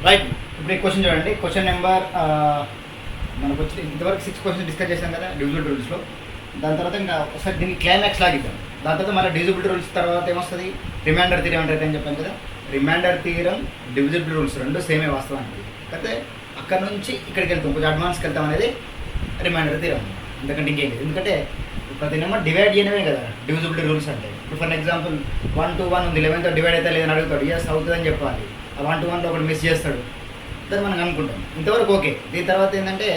Right. ఇప్పుడు ఈ question చూడండి. క్వశ్చన్ నెంబర్ మనకు వచ్చి ఇంతవరకు 6 క్వశ్చన్స్ డిస్కస్ చేశాం కదా డివిజిబిలిటీ రూల్స్లో. దాని తర్వాత ఇంకా ఒకసారి దీనికి క్లైమాక్స్ లాగిద్దాం. దాని తర్వాత మళ్ళీ డివిజిబిలిటీ రూల్స్ తర్వాత ఏమొస్తుంది, రిమైండర్ థియరం అంటే అని చెప్పాను కదా. రిమైండర్ థియరం, డివిజిబిలిటీ రూల్స్ రెండు సేమే వాస్తవానికి. అయితే అక్కడ నుంచి ఇక్కడికి వెళ్తాం, కొంచెం అడ్వాన్స్కి వెళ్తాం అనేది రిమైండర్ థియరం. ఎందుకంటే ఇంకేం లేదు, ఎందుకంటే ప్రతి నెంబర్ డివైడ్ చేయడమే కదా డివిజిబిలిటీ రూల్స్ అంటే. ఇప్పుడు ఫర్ ఎగ్జాంపుల్ 1 to 1 ఉంది, 11తో డివైడ్ అయితే లేదని అడుగుతాడు, ఎస్ అవుతుందని చెప్పాలి. ఆ 1 to 1లో ఒకటి మిస్ చేస్తాడు, దాన్ని మనం అనుకుంటాం. ఇంతవరకు ఓకే. దీని తర్వాత ఏంటంటే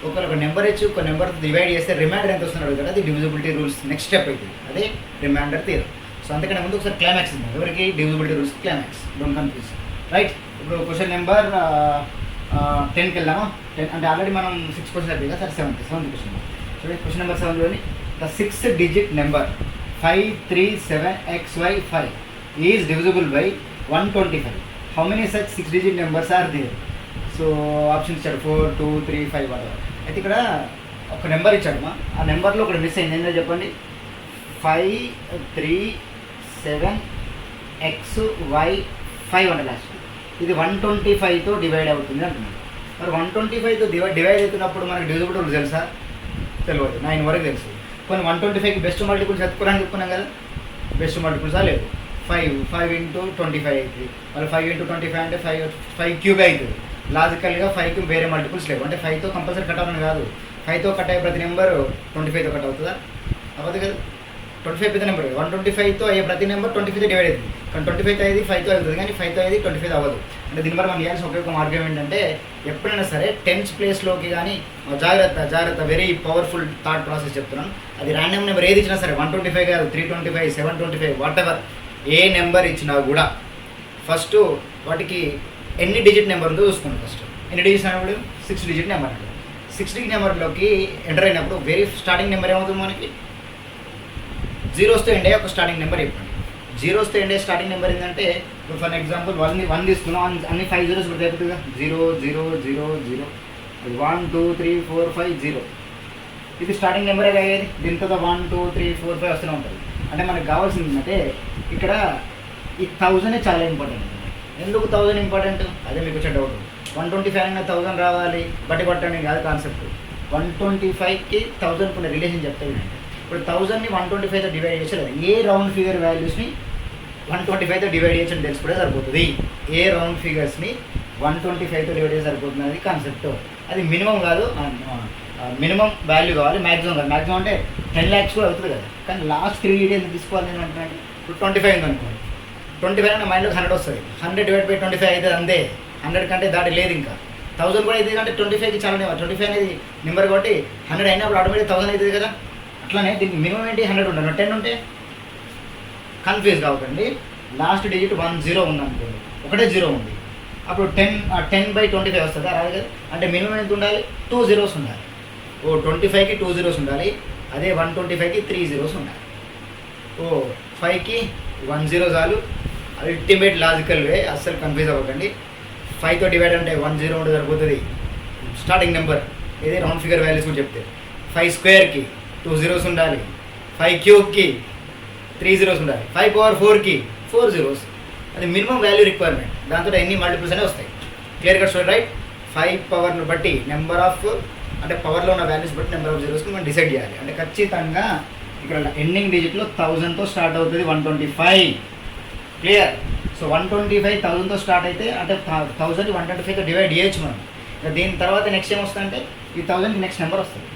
ఒక నెంబర్ ఇచ్చి ఒక నెంబర్ డివైడ్ చేస్తే రిమైండర్ ఎంత వస్తుంది అడుగుతాడు, అది డివిజిబిలిటీ రూల్స్ నెక్స్ట్ స్టెప్ అవుతుంది, అదే రిమైండర్ థియరం. సో అందుకనే ముందు ఒకసారి క్లైమాక్స్ ఉంది, ఎవరికి divisibility rules climax, don't confuse. Right. ఇప్పుడు క్వశ్చన్ నెంబర్ 10కి వెళ్దాము. 10 అంటే ఆల్రెడీ మనం 6 క్వశ్చన్ అయిపోయి కదా. సరే 7th క్వశ్చన్ చూడండి. క్వశ్చన్ నెంబర్ 7 చూడండి. The 6th digit number 537xy5 is divisible by 125. How many such 6 digit numbers are there? So option ఇచ్చాడు 4, 2, 3, 5 whatever. అయితే ఇక్కడ ఒక నెంబర్ ఇచ్చాడు, ఆ నెంబర్లో ఒకటి మిస్ అయింది, ఏంటో చెప్పండి. 537xy5 అంటే లాస్ట్. ఇది 125తో డివైడ్ అవుతుంది అంటున్నాడు. మరి 125తో డివైడ్ అవుతున్నప్పుడు మనకు డివిజిబిలిటీ రూల్ తెలుసా? తెలియదు. 9 వరకు తెలుసు. కొన్ని 125కి బెస్ట్ మల్టిపుల్స్ చెప్పుకోవడానికి చెప్పుకున్నాం కదా. బెస్ట్ మల్టిపుల్సా లేదు. 5 into 25 అవుతుంది. మరి 5 into 25 అంటే 5 క్యూబ్ అవుతుంది. లాజికల్గా 5కి వేరే మల్టిపుల్స్ లేవు, అంటే 5తో కంపల్సరీ కట్ అవ్వని కాదు. 5తో కట్ అయ్యే ప్రతి నెంబర్ 25తో కట్ అవుతుందా? అవ్వదు కదా. 25 పెద్ద నెంబర్. 125తో అయ్యే ప్రతి నెంబర్ 25తో డివైడ్ అవుతుంది. కానీ 25 అయ్యేది 5తో అవుతుంది, కానీ 5తో అయ్యేది 25 అవ్వదు. అంటే దీని వల్ల మనం చేయాల్సిన ఒక మార్గం ఏంటంటే, ఎప్పుడైనా సరే 10th ప్లేస్లోకి కానీ జాగ్రత్త వెరీ పవర్ఫుల్ థాట్ ప్రాసెస్ చెప్తున్నాను. అది ర్యాండమ్ నెంబర్ ఏది ఇచ్చినా సరే, 125 కాదు, 325, 725 వాట్ ఎవర్ ఏ నెంబర్ ఇచ్చినా కూడా ఫస్ట్ వాటికి ఎన్ని డిజిట్ నెంబర్ ఉందో చూసుకోండి. ఫస్ట్ ఎన్ని డిజిట్స్ అన్నప్పుడు 6 digit నెంబర్ అంటే 6 digit నెంబర్లోకి ఎంటర్ అయినప్పుడు వెరీ స్టార్టింగ్ నెంబర్ ఏమవుతుంది మనకి? 0స్తో ఎండ్ అయ్యే ఒక స్టార్టింగ్ నెంబర్ చెప్పండి. 0స్తో ఎండ్ అయ్యే స్టార్టింగ్ నెంబర్ ఏంటంటే, ఇప్పుడు ఫర్ ఎగ్జాంపుల్ 1 తీసుకున్నాం, అన్ని 5 zeros ఇప్పుడు అవుతుందిగా. 0 0 0 0 1 2 3 4 5 0. ఇది స్టార్టింగ్ నెంబరే అయ్యేది. దీంతో 1 2 3 4 5 వస్తూనే ఉంటుంది. అంటే మనకు కావాల్సింది ఏంటంటే ఇక్కడ ఈ 1000 చాలా ఇంపార్టెంట్. ఎందుకు 1000 ఇంపార్టెంట్? అదే మీకు వచ్చే డౌట్. 125 అయినా 1000 రావాలి, బట్టి పట్టండి కాదు కాన్సెప్ట్. 125కి 1000కి ఉన్న రిలేషన్ చెప్తే వినండి. ఇప్పుడు 1000ని 125తో డివైడ్ చేసేది, ఏ రౌండ్ ఫిగర్ వాల్యూస్ని 125తో డివైడ్ చేసి తెలుసుకుంటే సరిపోతుంది. ఏ రౌండ్ ఫిగర్స్ని 125తో డివైడ్ చేసి సరిపోతుంది అనేది కాన్సెప్ట్. అది మినిమం కాదు, మినిమం వాల్యూ కావాలి, మ్యాక్సిమం కాదు. మ్యాక్సిమం అంటే 10 lakhs కూడా అవుతుంది కదా. కానీ లాస్ట్ 3 డీటెయిల్స్ తీసుకోవాలి నేను అంటున్నాను. ఇప్పుడు 25 ఉంది అనుకోండి, 25 అంటే మైండ్లోకి 100 వస్తుంది. 100 / 25 అవుతుంది అంతే. 100 కంటే దాటి లేదు. ఇంకా 1000 కూడా అవుతుంది, అంటే 25కి చాలా 25 అనేది నెంబర్ కాబట్టి 100 అయినప్పుడు ఆటోమేటిక్ 1000 అవుతుంది కదా. అట్లానే దీనికి మినిమం ఏంటి 100 ఉండాలి. 10 ఉంటే కన్ఫ్యూజ్ కావద్దండి. లాస్ట్ డిజిట్ 10 ఉందనుకోండి, ఒకటే 0 ఉంది, అప్పుడు 10/25 వస్తుందా? రాదు కదా. అంటే మినిమం ఎంత ఉండాలి? 2 zeros ఉండాలి. 25కి 2 zeros ఉండాలి. అదే 125కి 3 zeros ఉండాలి. 5కి 1 0 చాలు. అల్టిమేట్ లాజికల్ వే, అస్సలు కన్ఫ్యూజ్ అవ్వకండి. 5తో డివైడ్ అంటే 1 0 ఉంటే సరిపోతుంది స్టార్టింగ్ నెంబర్. ఇది రౌండ్ ఫిగర్ వాల్యూస్ కూడా చెప్తే 5 squareకి 2 zeros ఉండాలి. 5 cubeకి 3 zeros ఉండాలి. 5/4కి 4 zeros. అది మినిమం వాల్యూ రిక్వైర్మెంట్. దాంతో ఎన్ని మల్టిపుల్స్ అనేవి వస్తాయి. Clear cut story. రైట్. 5 పవర్ను బట్టి నెంబర్ ఆఫ్, అంటే పవర్లో ఉన్న వాల్యూస్ బట్టి నెంబర్ ఆఫ్ జీరోస్ని మనం డిసైడ్ చేయాలి. అంటే ఖచ్చితంగా ఇక్కడ ఎండింగ్ డిజిట్లో 1000తో స్టార్ట్ అవుతుంది 125. క్లియర్. సో 125 1000తో స్టార్ట్ అయితే అంటే 1000ని 125తో డివైడ్ చేయొచ్చు మనం. దీని తర్వాత నెక్స్ట్ ఏం వస్తుంది అంటే ఈ 1000కి నెక్స్ట్ నెంబర్ వస్తుంది.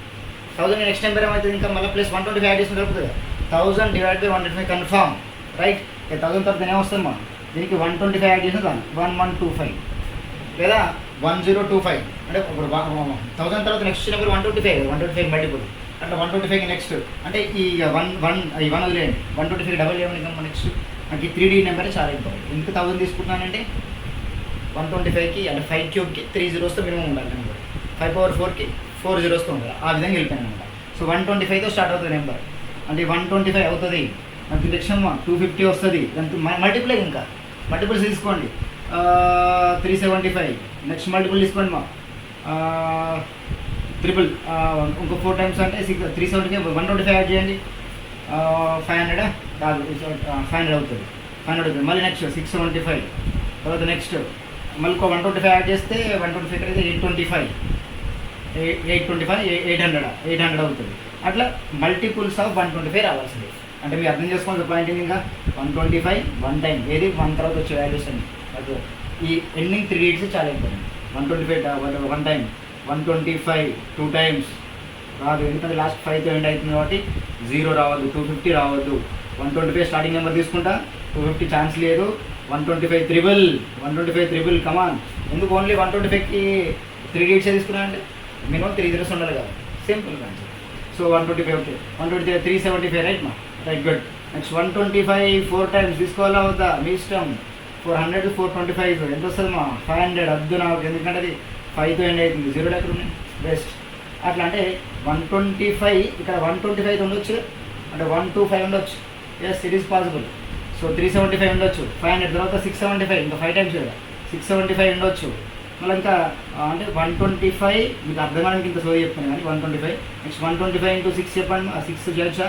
1000కి నెక్స్ట్ నెంబర్ ఏమవుతుంది? ఇంకా మళ్ళీ ప్లస్ 125 యాడ్ చేసుకుని దొరుకుతుంది. 1000 / 125 కన్ఫామ్. రైట్. 1000 తర్వాత ఏమొస్తుంది మనం? దీనికి 125 యాడ్ చేసిన 1125 లేదా 1025. అంటే ఇప్పుడు 1000 తర్వాత నెక్స్ట్ నెంబర్ 125 మల్టిపుల్. అట్లా 125కి నెక్స్ట్ అంటే ఈ 1 వదిలేయండి. 125కి డబల్ ఏమని నెక్స్ట్ నాకు ఈ 3 digit నెంబరే చాలా ఇంపార్టెంట్. ఎందుకు 1000 తీసుకుంటున్నానంటే 125కి అంటే 5 cubeకి 3 zeros మినిమం ఉండాలి నెంబర్. 5/4కి 4 zeros ఉండాలి. ఆ విధంగా వెళ్ళిపోయాను అనమాట. సో 125తో స్టార్ట్ అవుతుంది నెంబర్. అంటే 125 అవుతుంది. నాకు నెక్స్ట్ 250 వస్తుంది. దానికి మల్టిపుల్ ఇంకా మల్టిపుల్స్ తీసుకోండి. 375. నెక్స్ట్ మల్టిపుల్ తీసుకోండి 3 ఇంకో 4 times అంటే 370కి 125 యాడ్ చేయండి. 500 కాదు, 500 అవుతుంది. 500 అవుతుంది. మళ్ళీ నెక్స్ట్ 675. తర్వాత నెక్స్ట్ మళ్ళీ ఒక 125 యాడ్ చేస్తే 125 అయితే 825 800 అవుతుంది. అట్లా మల్టిపుల్స్ ఆఫ్ 125 రావాల్సింది. అంటే మీరు అర్థం చేసుకోండి పాయింట్ ఇంకా 125 వన్ టైం, ఏది 1 తర్వాత వచ్చే వాల్యూస్ అండి. అది ఈ ఎండింగ్ 3 digits చాలా ఇంపార్టెంట్. 125 వన్ టైం, 125 2 టైమ్స్ రాదు, ఎందుకంటే లాస్ట్ 5తో ఎండ్ అవుతుంది కాబట్టి 0 రావద్దు, 250 రావద్దు. 125 స్టార్టింగ్ నెంబర్ తీసుకుంటా, 250 ఛాన్స్ లేదు. 125 త్రిబుల్ కమాన్. ఎందుకు ఓన్లీ 125కి 3 digits తీసుకున్నా అంటే మినిమం 3 zeros ఉండాలి కదా, simple concept. So 125 okay, 125 375 right మా, రైట్ గుడ్. నెక్స్ట్ 125 4 టైమ్స్ తీసుకోవాలా వద్దా మీ ఇష్టం. 400 425 ఎంత వస్తుంది మా, 500 వద్దు నాకు, ఎందుకంటే అది 5తో ఎండ్ అవుతుంది, 0 ఎక్కడ ఉన్నాయి బెస్ట్. అట్లా అంటే 125 ఇక్కడ 125 ఉండొచ్చు, అంటే 125 ఉండొచ్చు. Yes it is possible. So 375 ఉండొచ్చు, 500 తర్వాత 675 ఇంకా 5 టైమ్స్ కదా, 675 ఉండొచ్చు. మళ్ళీ ఇంకా అంటే 125 మీకు అర్థమవడానికి ఇంత సోది చెప్తాను కానీ 125. నెక్స్ట్ 125 into 6 చెప్పండి, 6 చేయొచ్చా,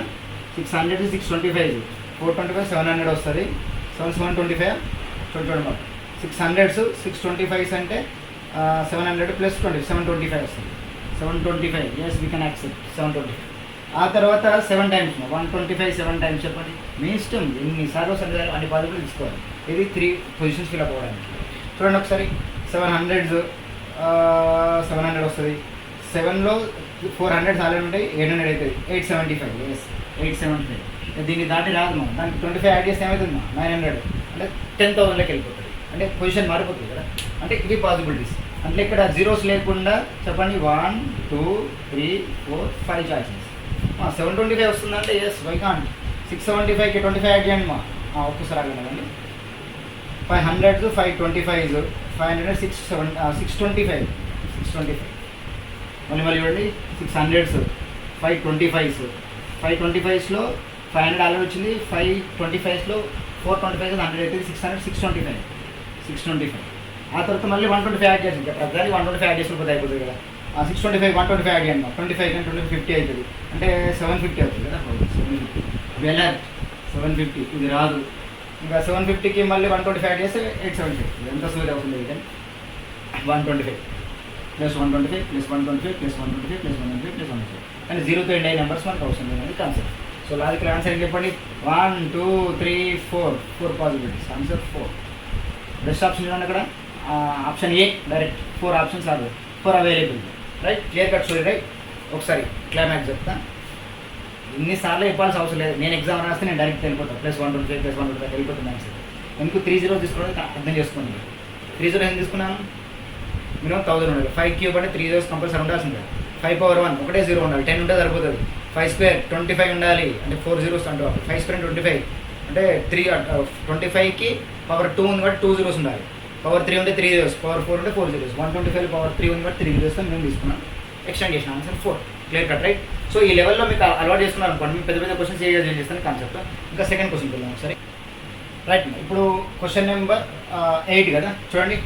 600 625 425 700 వస్తుంది. 725 చూడండి 600 625 అంటే 700 + 20 725 వస్తుంది. 725 ఎస్ వీ కెన్ యాక్సెప్ట్ 725. ఆ తర్వాత 7 టైమ్స్ 125 7 టైమ్స్ చెప్పండి మీ ఇష్టం, ఎన్నిసార్లు వస్తుంది అన్ని పాజిబుల్ తీసుకోవాలి. ఇది 3 పొజిషన్స్ ఫిల్ అవ్వడానికి. చూడండి ఒకసారి 700 వస్తుంది. 7లో 400 ఆల్రెడీ ఉంటాయి, 800 అవుతుంది, 875 ఎస్ 875. దీన్ని దాటి రాదు మనం, దానికి 25 యాడ్ చేస్తే ఏమవుతుంది 900 అంటే 10,000లోకి వెళ్ళిపోతుంది, అంటే పొజిషన్ మారిపోతుంది కదా. అంటే ఇవి పాసిబిలిటీస్. అంటే ఇక్కడ జీరోస్ లేకుండా చెప్పండి 1 2 3 4 5 చాయిసెస్. 725 వస్తుందంటే ఎస్ వై కాంట్. 675కి 25 యాడ్ చేయండి మా, ఒక్కసారి ఆగండి. 500 525 500 625 మళ్ళీ చూడండి 600 525లో 500 ఆల్రెడీ వచ్చింది, 525లో 425 100 అయితే 600 625. ఆ తర్వాత మళ్ళీ 125 యాడ్ చేసింది, ప్రతిదానికి 125 యాడ్ చేసుకుంటే అయిపోతుంది కదా. 625 125 యాడ్ చేయండి, 25 కానీ 50 అవుతుంది, అంటే 750 అవుతుంది కదా. 750 ఇది రాదు. ఇంకా 750కి మళ్ళీ 125 యాడ్ చేస్తే 875 ఎంత సూర్య అవుతుంది. కానీ 125 + 125 + 125 + 125 + 125 + 125 కానీ 0తో ఎండ్ అయ్యే నెంబర్స్ మనకు అవసరం లేదని కాన్సెప్ట్. సో లాజికల్ ఆన్సర్ ఏం చెప్పండి, 1 2 3 4 పాసిబిలిటీస్. ఆన్సర్ 4. బెస్ట్ ఆప్షన్ చూడండి అక్కడ, option A direct. 4 options are 4 available, right. Clear cut story right. ఒకసారి క్లైమాక్స్ చెప్తా, ఇన్నిసార్లు చెప్పాల్సిన అవసరం లేదు. నేను ఎగ్జామ్ రాస్తే నేను డైరెక్ట్ వెళ్ళిపోతాను, +125 + 125 వెళ్ళిపోతుంది ఆన్సర్. ఎందుకు 3 zeros తీసుకోవడం అర్థం చేసుకోండి. 3 zeros ఎందుకు తీసుకున్నాను, మినిమం 1000 ఉండాలి. 5 క్యూబ్ అంటే 3 zeros కంపల్సరీ ఉండాల్సిందే. 5 power 1 ఒకటే 0 ఉండాలి, 10 ఉంటే సరిపోతుంది. 5 square 25 ఉండాలి, అంటే 4 zeros అంటూ 5 square 25 అంటే 25కి పవర్ 2 ఉంది కాబట్టి 2 zeros ఉండాలి. పవర్ 3 ఉంటే 3 zeros, పవర్ 4 ఉంటే 4 zeros. 125 పవర్ 3 ఉంది కాబట్టి 3 zeros మేము తీసుకున్నాం, ఎక్స్టెండ్ చేసిన answer 4. Clear cut right. So ఈ లెవెల్లో మీకు అలవాటు చేసుకున్నారు అనుకోండి, మీకు పెద్ద క్వశ్చన్స్ ఏం చేస్తాను కాన్సెప్ట్. ఇంకా సెకండ్ క్వశ్చన్కి వెళ్దాం ఒకసారి రైట్. ఇప్పుడు క్వశ్చన్ నెంబర్ 8 కదా, చూడండి.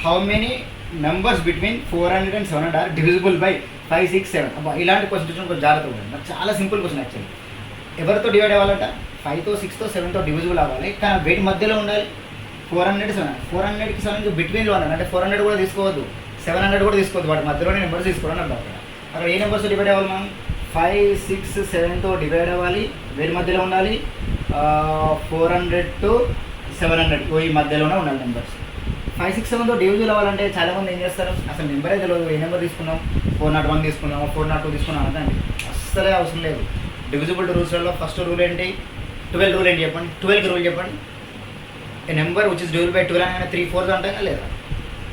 How many numbers between 400 and 700 are divisible by 5 6 7. అబ్బా ఇలాంటి క్వశ్చన్ కొంచెం జాగ్రత్తగా ఉంటుంది. నాకు చాలా సింపుల్ క్వశ్చన్ యాక్చువల్లీ. ఎవరితో డివైడ్ అవ్వాలంట, 5తో 6తో 7తో డివిజిబుల్ అవ్వాలి, కానీ వెయిట్ మధ్యలో ఉండాలి. 400 700, 400కి 700 బిట్వీన్లో ఉండాలి, అంటే 400 కూడా తీసుకోవద్దు, 700 కూడా తీసుకోవద్దు, వాటి మధ్యలోనే నెంబర్స్ తీసుకోవడం అర్థం. అక్కడ ఏ నెంబర్స్ డివైడ్ అవ్వాలి మనం, 5 6 7తో డివైడ్ అవ్వాలి, వేడి మధ్యలో ఉండాలి. 400 to 700 ఈ మధ్యలోనే ఉండాలి నెంబర్స్. 5 6 7తో డివిజువల్ అవ్వాలంటే చాలామంది ఏం చేస్తారు, అసలు నెంబరే తెలియదు, ఏ నెంబర్ తీసుకున్నాం, 401 తీసుకున్నాం, 402 తీసుకున్నాం అంటే అస్సలే అవసరం లేదు. డివిజిబుల్ రూల్స్లలో ఫస్ట్ రూల్ ఏంటి, 12 రూల్ ఏంటి చెప్పండి. 12కి రూల్ చెప్పండి. A number which is divisible by 12 అనగానే 3 4s అంటాం లేదా,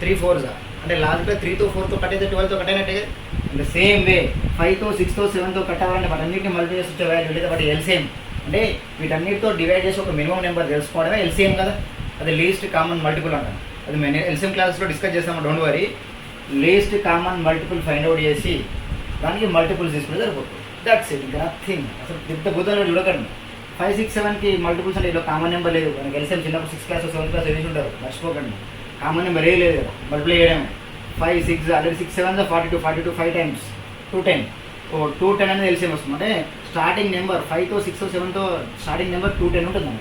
3 4s అంటే లాస్ట్లో 3తో 4తో కట్ అయితే 12తో కట్ అయినట్టే. అంటే సేమ్ వే 5తో 6తో 7తో కట్ అవ్వాలంటే వాటన్నింటినీ మల్టిప్లై చేసి వచ్చే వాల్యూ లేదా వాటి ఎల్సిఎం, అంటే వీటన్నిటితో డివైడ్ చేసి ఒక మినిమం నెంబర్ తెలుసుకోవడమే ఎల్సిఎం కదా. అది లీస్ట్ కామన్ మల్టిపుల్ అంటాం. అది మేము ఎల్సిఎం క్లాస్లో డిస్కస్ చేస్తాము, don't worry. Least common multiple find out చేసి దానికి మల్టిపుల్స్ తీసుకుంటే సరిపోతుంది. దట్స్ ఇట్, ఇంకా నథింగ్. అసలు పెద్ద బుద్ధంలో చూడకండి. 5 6 7కి మల్టిపుల్స్ అంటే ఇలా కామన్ నెంబర్ లేదు. మనకి ఎల్సిఎం చిన్నప్పుడు 6th class 7th class వేసి ఉంటారు, మర్చిపోకండి. కామన్ నెంబర్ ఏ లేదు కదా, మల్టిప్లై చేయడమే. 5 6 ఆల్రెడీ 6 7 42 42 5 times 210. 210 అనేది ఎల్సిఎం వస్తుంది. అంటే స్టార్టింగ్ నెంబర్ 5తో 6తో 7తో స్టార్టింగ్ నెంబర్ 210 ఉంటుంది.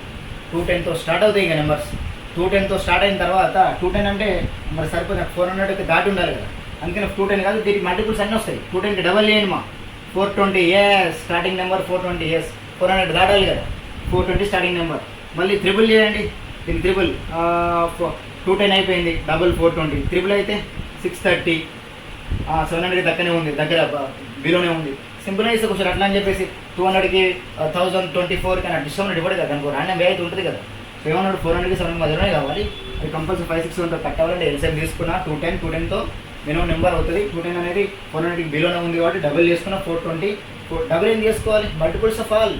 210తో స్టార్ట్ అవుతాయి ఇంకా నెంబర్స్. 210తో స్టార్ట్ అయిన తర్వాత 210 అంటే మరి సరిపోతుంది, 400కి దాటి ఉండాలి కదా, అందుకని 210 కాదు, దీనికి మల్టిపుల్స్ అన్నీ వస్తాయి. 210కి డబల్ చేయండి మా 420, ఎస్ స్టార్టింగ్ నెంబర్ 420, ఎస్ 400 దాటాలి కదా, 420 స్టార్టింగ్ నెంబర్. మళ్ళీ త్రిబుల్ చేయండి, దీనికి త్రిబుల్ 210 అయిపోయింది, డబుల్ 420, త్రిబుల్ అయితే 630, 700కి దగ్గరనే ఉంది, దగ్గర బిలోనే ఉంది. సింపుల్ అయితే కొంచెం అట్లా అని చెప్పేసి 200కి 1024 కానీ డిస్కౌంట్ ఇవ్వడు కదా, అనుకో రాండం వే అయితే ఉంటుంది కదా. 700 400కి 700 మధ్యలోనే కావాలి, అది కంపల్సరీ 561తో కట్ అవ్వాలంటే ఎల్సీఎం తీసుకున్నా 210తో మినిమం నెంబర్ అవుతుంది. 210 అనేది 400కి బిలోనే ఉంది కాబట్టి డబుల్ చేసుకున్నా 420. డబుల్ ఏం చేసుకోవాలి, multiples of all,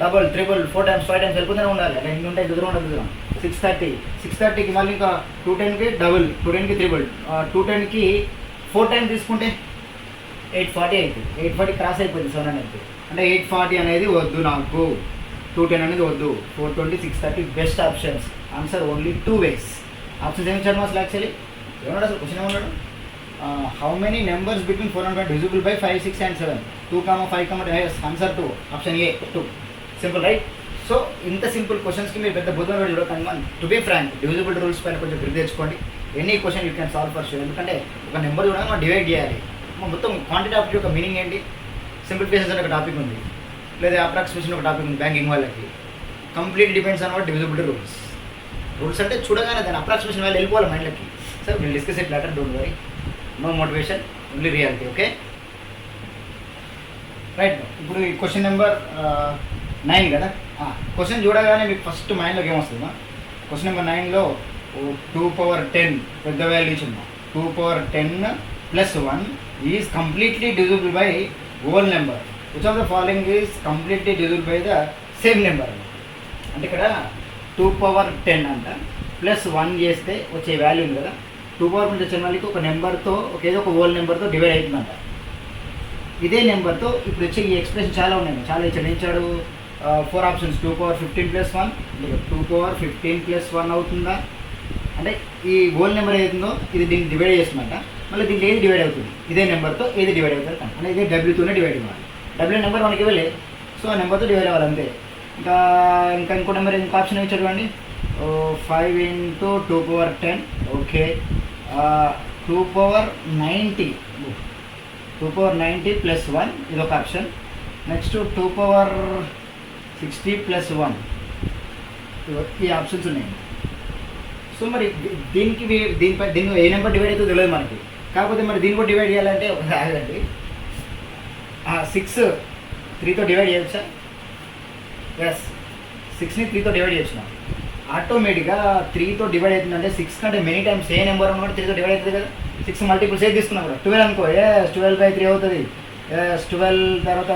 double triple 4 times 5 times వెళ్ళిపోతూనే ఉండాలి, అలా ఎన్ని ఉంటాయి కుదరం ఉండదు. 630కి మళ్ళీ ఇంకా 210కి డబుల్, 210కి త్రిబుల్, 210కి 4 times తీసుకుంటే 840 అవుతుంది, 840 క్రాస్ అయిపోయింది 700కి, అంటే 840 అనేది వద్దు నాకు, 210 అనేది వద్దు, 420 630 best options. Answer only 2 ways. Options ఏమి ఇచ్చాడు అసలు యాక్చువల్లీ ఏమన్నాడు, అసలు క్వశ్చన్ ఏమన్నాడు, how many numbers between 400 divisible by 5, 6 and 7, 2, 5, answer 2, option A 2. Simple right. So ఇంత సింపుల్ క్వశ్చన్స్కి మీరు పెద్ద బుద్ధం కూడా కానీ to be frank divisible rules పైన కొంచెం గ్రిప్ తెచ్చుకోండి. Any question you can solve for sure, ఎందుకంటే ఒక నెంబర్ కూడా మనం డివైడ్ చేయాలి. మొత్తం క్వాంటిటీ ఆఫ్ యొక్క మీనింగ్ ఏంటి, సింప్లిఫికేషన్స్ అనే ఒక టాపిక్ ఉంది, లేదా అప్రాక్సిమేషన్ ఒక టాపిక్ ఉంది బ్యాంకింగ్ వాళ్ళకి. Complete depends on what divisibility rules. Rules అంటే చూడగానే దాని అప్రాక్సిమేషన్ వాళ్ళు వెళ్ళిపోవాలి మైండ్లకి. Sir will discuss it later, don't worry, no motivation, only reality. Okay right. ఇప్పుడు ఈ క్వశ్చన్ నెంబర్ 9 కదా. క్వశ్చన్ చూడగానే మీకు ఫస్ట్ మైండ్లోకి ఏమొస్తుందా, క్వశ్చన్ నెంబర్ 9లో 2/10 పెద్ద వాల్యూ ఇచ్చిందా, 2/10 + 1 is completely divisible by whole number. Which of the following is completely divisible by the same number. అంటే ఇక్కడ 2/10 అంట +1 చేస్తే వచ్చే వాల్యూ ఉంది కదా, 2/10 వచ్చే వాల్యూకి ఒక నెంబర్తో ఏదో ఒక హోల్ నెంబర్తో డివైడ్ అవుతుందంట. ఇదే నెంబర్తో ఇప్పుడు వచ్చే ఈ ఎక్స్ప్రెషన్ చాలా ఉన్నాయి, చాలా ఇచ్చాడు 4 ఆప్షన్స్. 2/15 + 1, 2/15 + 1 అవుతుందా, అంటే ఈ హోల్ నెంబర్ ఏదైతుందో ఇది దీన్ని డివైడ్ చేస్తుందంట. మళ్ళీ దీనికి ఏది డివైడ్ అవుతుంది, ఇదే నెంబర్తో ఏది డివైడ్ అవుతుంది అంటే ఇదే డబ్ల్యూతోనే డివైడ్ అవ్వాలి. డబ్ల్యూ నెంబర్ మనకి ఇవ్వలే, సో ఆ నెంబర్తో డివైడ్ అవ్వాలి అంతే. ఇంకా ఇంకో నెంబర్ ఇంకో ఆప్షన్ ఇచ్చాడు చూడండి, 5 × 2/10, ఓకే, 2/90 + 1 ఇదొక ఆప్షన్. నెక్స్ట్ 2/60 + 1 ఈ ఆప్షన్స్ ఉన్నాయి. సో మరి దీన్ని ఏ నెంబర్ డివైడ్ అవుతుందో తెలియదు మనకి, కాకపోతే మరి దీన్ని కూడా డివైడ్ చేయాలంటే ఒక ఆగండి, 6 3తో డివైడ్ చేయొచ్చా, ఎస్ 6ని 3తో డివైడ్ చేయొచ్చు. ఆటోమేటిక్గా 3తో డివైడ్ అవుతుందంటే 6 కంటే మెనీ టైమ్స్ ఏ నెంబర్ ఉన్నా కూడా 3తో డివైడ్ అవుతుంది కదా. 6 మల్టిపుల్స్ ఏది తీసుకున్నాం కూడా 12 అనుకో, ఎస్ 12/3 అవుతుంది, ఎస్ 12 తర్వాత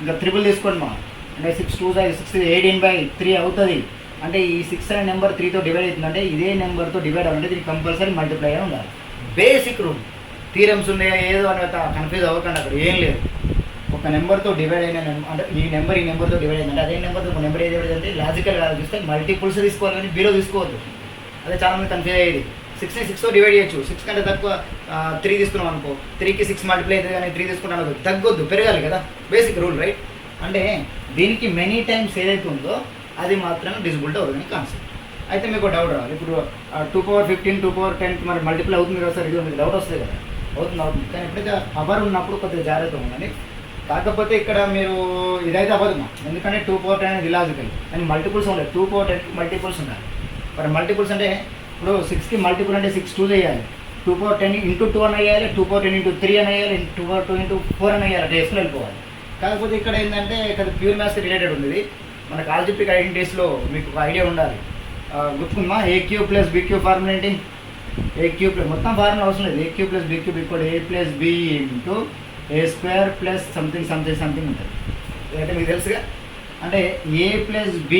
ఇంకా త్రిబుల్ తీసుకోండి మా, అంటే 6 2 6 18/3 అవుతుంది. అంటే ఈ 6 అనే నెంబర్ 3తో డివైడ్ అవుతుందంటే ఇదే నెంబర్తో డివైడ్ అవ్వాలంటే దీనికి కంపల్సరీ మల్టిప్లై అయి ఉండాలి. Basic rule. థీరమ్స్ ఉన్నాయా ఏదో అని కన్ఫ్యూజ్ అవ్వకండి, అక్కడ ఏం లేదు. ఒక నెంబర్తో డివైడ్ అయిన అంటే ఈ నెంబర్తో డివైడ్ అయిందంటే అదే నెంబర్తో ఒక నెంబర్ ఏది డివైడ్ అంటే లాజికల్గా ఆలోచిస్తే మల్టిపుల్స్ తీసుకోవాలి కానీ బిలో తీసుకోవద్దు. అదే చాలామంది కన్ఫ్యూజ్ అయ్యేది. 6ని 6తో డివైడ్ చేయొచ్చు, 6 కంటే తక్కువ 3 తీసుకున్నాం అనుకో, 3కి 6 మల్టిప్లై అవుతుంది కానీ 3 తీసుకుంటాను తగ్గొద్దు, పెరగాలి కదా, బేసిక్ రూల్ రైట్. అంటే దీనికి మెనీ టైమ్స్ ఏదైతే ఉందో అది మాత్రమే డిజిబిలిటీ అవుతుంది కాన్సెప్ట్. అయితే మీకు డౌట్ రావాలి, ఇప్పుడు 2/15 2/10 మరి మల్టిప్లై అవుతుంది కదా సార్, ఇది మీకు డౌట్ వస్తుంది కదా, అవుతుంది. కానీ ఎప్పుడైతే పవర్ ఉన్నప్పుడు కొద్దిగా జాగ్రత్త ఉండండి. కాకపోతే ఇక్కడ మీరు ఇదైతే అవ్వదు, ఎందుకంటే 2/10 అనేది ఇలాజికల్, కానీ మల్టిపుల్స్ ఉండదు. 2/10కి మల్టిపుల్స్ ఉండాలి. మరి మల్టిపుల్స్ అంటే ఇప్పుడు 6కి మల్టిపుల్ అంటే 6 2 చేయాలి, 2/10 × 2 అని వేయాలి, 2/10 × 3 అని వేయాలి, 2/2 × 4 అని వేయాలి, డేస్లో వెళ్ళిపోవాలి. కాకపోతే ఇక్కడ ఏంటంటే ఇక్కడ ప్యూర్ మ్యాథ్స్ రిలేటెడ్ ఉంది. మనకు ఆల్జిబ్రిక్ ఐడెంటిటీస్లో మీకు ఒక ఐడియా ఉండాలి. గుర్తుకుందా, AQ + BQ ఫార్ములా ఏంటి, AQ మొత్తం ఫార్ములా అవసరం లేదు, AQ + BQ = A + B × A² + something ఉంటుంది. అంటే మీకు తెలుసుగా, అంటే A + B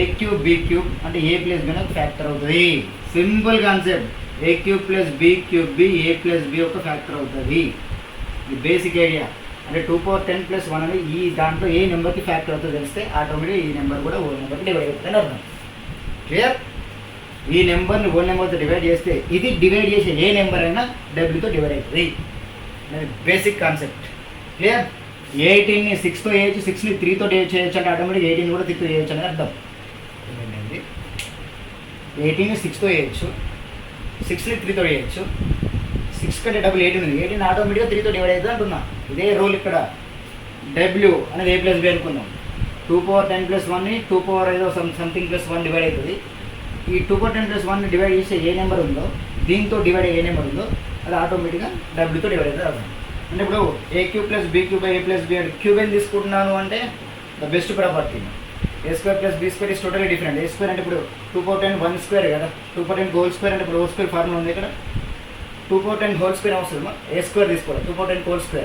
AQ B³ అంటే A + B అనేది ఫ్యాక్టర్ అవుతుంది. Simple concept, AQ + B³ A + B ఒక ఫ్యాక్టర్ అవుతుంది. ఇది బేసిక్ ఐడియా. అంటే 2/10 + 1 అనేది ఈ దాంట్లో ఏ నెంబర్కి ఫ్యాక్టర్ అవుతుందో తెలిస్తే ఆటోమేటిక్గా ఈ నెంబర్ కూడా హోల్ నెంబర్కి డివైడ్ అవుతుంది అని అర్థం. క్లియర్. ఈ నెంబర్ని హోల్ నెంబర్తో డివైడ్ చేస్తే ఇది డివైడ్ చేసే ఏ నెంబర్ అయినా డబ్ల్యూతో డివైడ్ అవుతుంది. Basic concept. క్లియర్. 18ని 6తో చేయొచ్చు, 6ని 3తో చేయొచ్చు అంటే ఆటోమేటిక్ 18 కూడా 3తో చేయొచ్చు అనేది అర్థం. 18ని 6తో వేయచ్చు, 6ని 3తో వేయచ్చు. 6 కంటే డబుల్ 18 ఉంది, 18 ఆటోమేటిక్గా 3తో డివైడ్ అవుతుంది అంటున్నా. ఇదే రూల్ ఇక్కడ. డబ్ల్యూ అనేది a ప్లస్ బి అనుకుందాం. 2^10+1ని 2 ఏదో సంథింగ్ ప్లస్ 1 డివైడ్ అవుతుంది. ఈ 2^10+1ని డివైడ్ చేసే ఏ నెంబర్ ఉందో, దీంతో డివైడ్ అయ్యే ఏ నెంబర్ ఉందో అది ఆటోమేటిక్గా డబ్ల్యూతో డివైడ్ అవుతుంది అర్థం. అంటే ఇప్పుడు a³ + b³ a + b అంటే క్యూబ్ ఏం తీసుకుంటున్నాను అంటే the best property. a² + b² is totally different. a² అంటే ఇప్పుడు 2^10 1² కదా, 2^10² అంటే ఇప్పుడు హోల్² ఫార్ములా ఉంది ఇక్కడ. 2^10² అవసరమా, a² తీసుకోవాలి. 2^10²,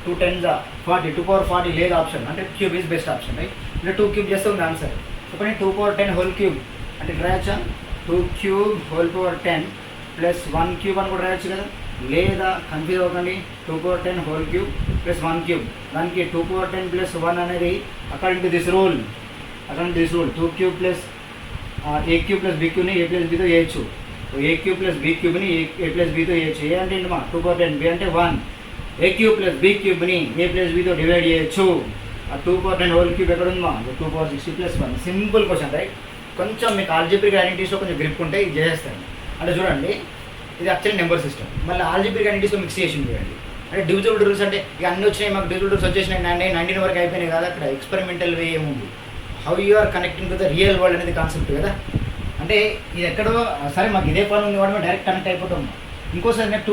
2 10s 40, 2^40 లేదు ఆప్షన్, అంటే cube is best option right. అంటే 2³ చేస్తే ఉంది ఆన్సర్. ఇప్పుడు 2^10³ అంటే రాయొచ్చా, 2³ + 1³ అని కూడా రాయొచ్చు కదా. లేదా కన్ఫ్యూజ్ అవ్వకండి, 2^10³ + 1³ దానికి 2^10 + 1 అనేది according to this rule, 2³ + a³ + b³ని a + bతో వేయచ్చు, a³ + b³ని a + bతో వేయచ్చు. ఏ అంటే ఏంటమ్మా 2^10, b అంటే 1, a³ + b³ని a + bతో డివైడ్ చేయొచ్చు. ఆ 2^10³ ఎక్కడ ఉందమ్మా, 2^60 + 1. Simple question right. కొంచెం మీకు ఆల్జీబ్రిక్ ఐడెంటిటీస్లో కొంచెం గ్రిప్ ఉంటే ఇది చేసేస్తాను. అంటే చూడండి, ఇది యాక్చువల్లీ నెంబర్ సిస్టమ్, మళ్ళీ ఆల్జీబ్రిక్ ఐడెంటిటీస్లో మిక్స్ చేసి చూడండి. అంటే డివిజిబుల్ రూల్స్ అంటే ఇక అన్నీ వచ్చినాయి, మాకు డివిజిబుల్ రూల్స్ వచ్చేసినాయి, 19 వరకు అయిపోయినాయి కదా. అక్కడ ఎక్స్పెరిమెంటల్ వే ఏముంది, how you are connecting to the real world అనేది కాన్సెప్ట్ కదా. అంటే ఇది ఎక్కడో సరే మాకు ఇదే ఫార్మ్ ఉంది కాబట్టి డైరెక్ట్ కనెక్ట్ అయిపోతాం. ఇంకోసారి నేను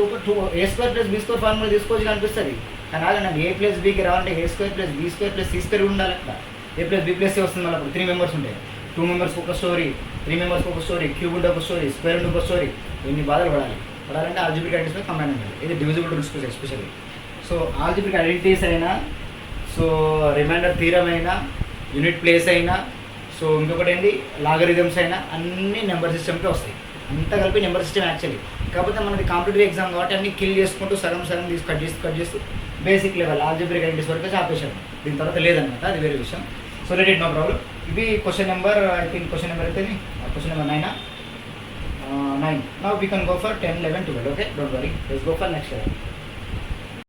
a² + b² ఫార్ములా తీసుకోవచ్చు అనిపిస్తుంది, కానీ అలా నాకు a + bకి రావాలంటే a² + b² + c² ఉండాలి. అక్కడ a + b + c వస్తుంది. మళ్ళీ 3 మెంబర్స్ ఉంటాయి, 2 మెంబర్స్కి ఒక స్టోరీ, 3 మెంబర్స్కి ఒక స్టోరీ, క్యూబ్ ఉంటే ఒక స్టోరీ, స్క్వేర్ ఉంటే ఒక స్టోరీ. ఎన్ని బాధలు పడాలంటే ఆల్జీబ్రిక్ ఐడెంటిటీస్ కంబైన్ ఉండాలి. ఇది divisible rules especially. So algebraic identities అయినా, సో రిమైండర్ థీరం అయినా, యూనిట్ ప్లేస్ అయినా, సో ఇంకొకటి ఏంటి లాగరిథమ్స్ అయినా అన్నీ నెంబర్ సిస్టమ్కే వస్తాయి. అంతా కలిపి నెంబర్ సిస్టమ్ యాక్చువల్లీ. కాకపోతే మనది కాంపిటేటివ్ ఎగ్జామ్ కాబట్టి అన్ని కిల్ చేసుకుంటూ సగం తీసి కట్ చేస్తూ బేసిక్ లెవెల్ ఆల్జీబ్రిక్ ఐడెంటిటీస్ వరకు ఆపేశాను. దీని తర్వాత లేదనమాట, అది వేరే విషయం. So let it no problem. ఇది question number, I think question number అయితే question number 9. Now we can go for 10, 11, 12. Okay, don't worry. Let's go for next level.